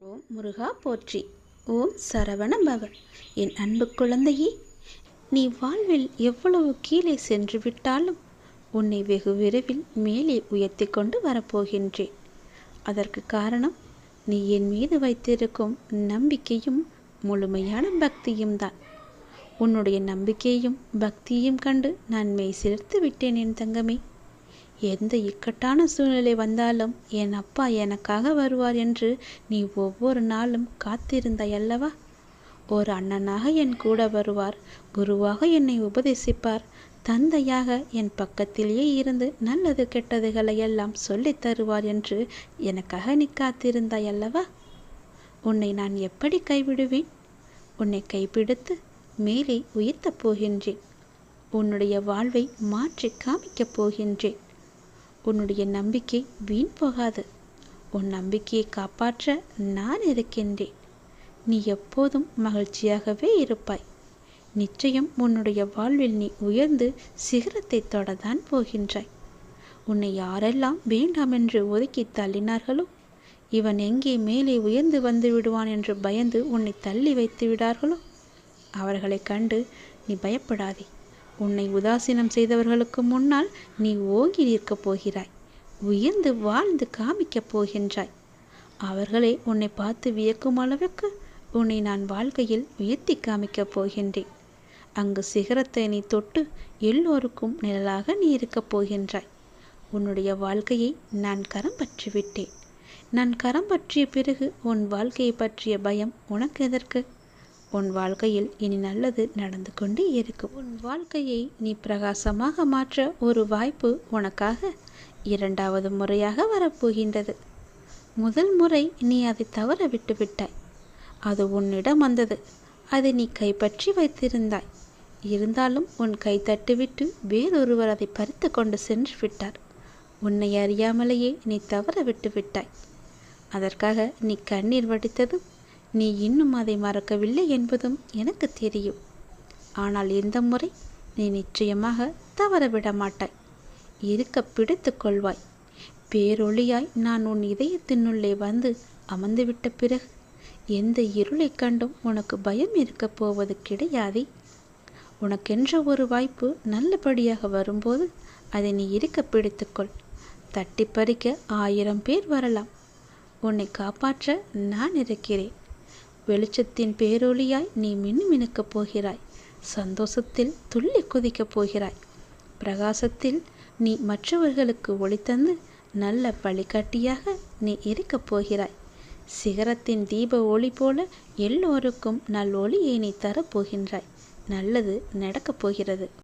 ஓம் முருகா போற்றி. ஓம் சரவண பவ. என் அன்பு குழந்தையே, நீ வாழ்வில் எவ்வளவு கீழே சென்று விட்டாலும் உன்னை வெகு விரைவில் மேலே உயர்த்தி கொண்டு வரப்போகின்றேன். அதற்கு காரணம் நீ என் மீது வைத்திருக்கும் நம்பிக்கையும் முழுமையான பக்தியும் தான். உன்னுடைய நம்பிக்கையும் பக்தியும் கண்டு நான் மெய் சிலிர்த்து விட்டேன் என் தங்கமே. எந்த இக்கட்டான சூழ்நிலை வந்தாலும் என் அப்பா எனக்காக வருவார் என்று நீ ஒவ்வொரு நாளும் காத்திருந்தாய் அல்லவா? ஒரு அண்ணனாக என் கூட வருவார், குருவாக என்னை உபதேசிப்பார், தந்தையாக என் பக்கத்திலேயே இருந்து நல்லது கெட்டதுகளை எல்லாம் சொல்லித் தருவார் என்று எனக்காக நீ காத்திருந்தாய் அல்லவா? உன்னை நான் எப்படி கைவிடுவேன்? உன்னை கைப்பிடித்து மேலே உயர்த்தப் போகின்றேன். உன்னுடைய வாழ்வை மாற்றி காமிக்கப் போகின்றேன். உன்னுடைய நம்பிக்கை வீண் போகாது. உன் நம்பிக்கையை காப்பாற்ற நான் இருக்கின்றேன். நீ எப்போதும் மகிழ்ச்சியாகவே இருப்பாய். நிச்சயம் உன்னுடைய வாழ்வில் நீ உயர்ந்து சிகரத்தை தொடதான் போகின்றாய். உன்னை யாரெல்லாம் வேண்டாம் என்று ஒதுக்கி தள்ளினார்களோ, இவன் எங்கே மேலே உயர்ந்து வந்து விடுவான் என்று பயந்து உன்னை தள்ளி வைத்து விடார்களோ, அவர்களை கண்டு நீ பயப்படாதே. உன்னை உதாசீனம் செய்தவர்களுக்கு முன்னால் நீ ஓங்கி நிற்கப் போகிறாய். உயர்ந்து வாழ்ந்து காமிக்கப் போகின்றாய். அவர்களே உன்னை பார்த்து வியக்கும் அளவுக்கு உன்னை நான் வாழ்க்கையில் உயர்த்தி காமிக்கப் போகின்றேன். அங்கு சிகரத்தை நீ தொட்டு எல்லோருக்கும் நிழலாக நீ இருக்கப் போகின்றாய். உன்னுடைய வாழ்க்கையை நான் கரம் பற்றி விட்டேன். நான் கரம் பற்றிய பிறகு உன் வாழ்க்கையை பற்றிய பயம் உனக்கு எதற்கு? உன் வாழ்க்கையில் இனி நல்லது நடந்து கொண்டே இருக்கும். உன் வாழ்க்கையை நீ பிரகாசமாக மாற்ற ஒரு வாய்ப்பு உனக்காக இரண்டாவது முறையாக வரப்போகின்றது. முதல் முறை நீ அதை தவற விட்டு விட்டாய். அது உன்னிடம் வந்தது. அதை நீ கைப்பற்றி வைத்திருந்தாய். இருந்தாலும் உன் கை தட்டுவிட்டு வேறொருவர் அதை பறித்து கொண்டு சென்று விட்டார். உன்னை அறியாமலேயே நீ தவற விட்டு விட்டாய். அதற்காக நீ கண்ணீர் வடித்ததும் நீ இன்னும் அதை மறக்கவில்லை என்பதும் எனக்கு தெரியும். ஆனால் இந்த முறை நீ நிச்சயமாக தவறவிட மாட்டாய். இருக்க பிடித்து கொள்வாய். பேரொளியாய் நான் உன் இதயத்தினுள்ளே வந்து அமர்ந்துவிட்ட பிறகு எந்த இருளை கண்டும் உனக்கு பயம் இருக்கப் போவது கிடையாதே. உனக்கென்ற ஒரு வாய்ப்பு நல்லபடியாக வரும்போது அதை நீ இருக்க பிடித்துக்கொள். தட்டி பறிக்க 1000 பேர் வரலாம். உன்னை காப்பாற்ற நான் இருக்கிறேன். வெளிச்சத்தின் பேரொளியாய் நீ மினுமினுக்கப் போகிறாய். சந்தோஷத்தில் துள்ளி குதிக்கப் போகிறாய். பிரகாசத்தில் நீ மற்றவர்களுக்கு ஒளி தந்து நல்ல வழிகாட்டியாக நீ இருக்கப் போகிறாய். சிகரத்தின் தீப ஒளி போல எல்லோருக்கும் நல் ஒளியை நீ தரப்போகின்றாய். நல்லது நடக்கப் போகிறது.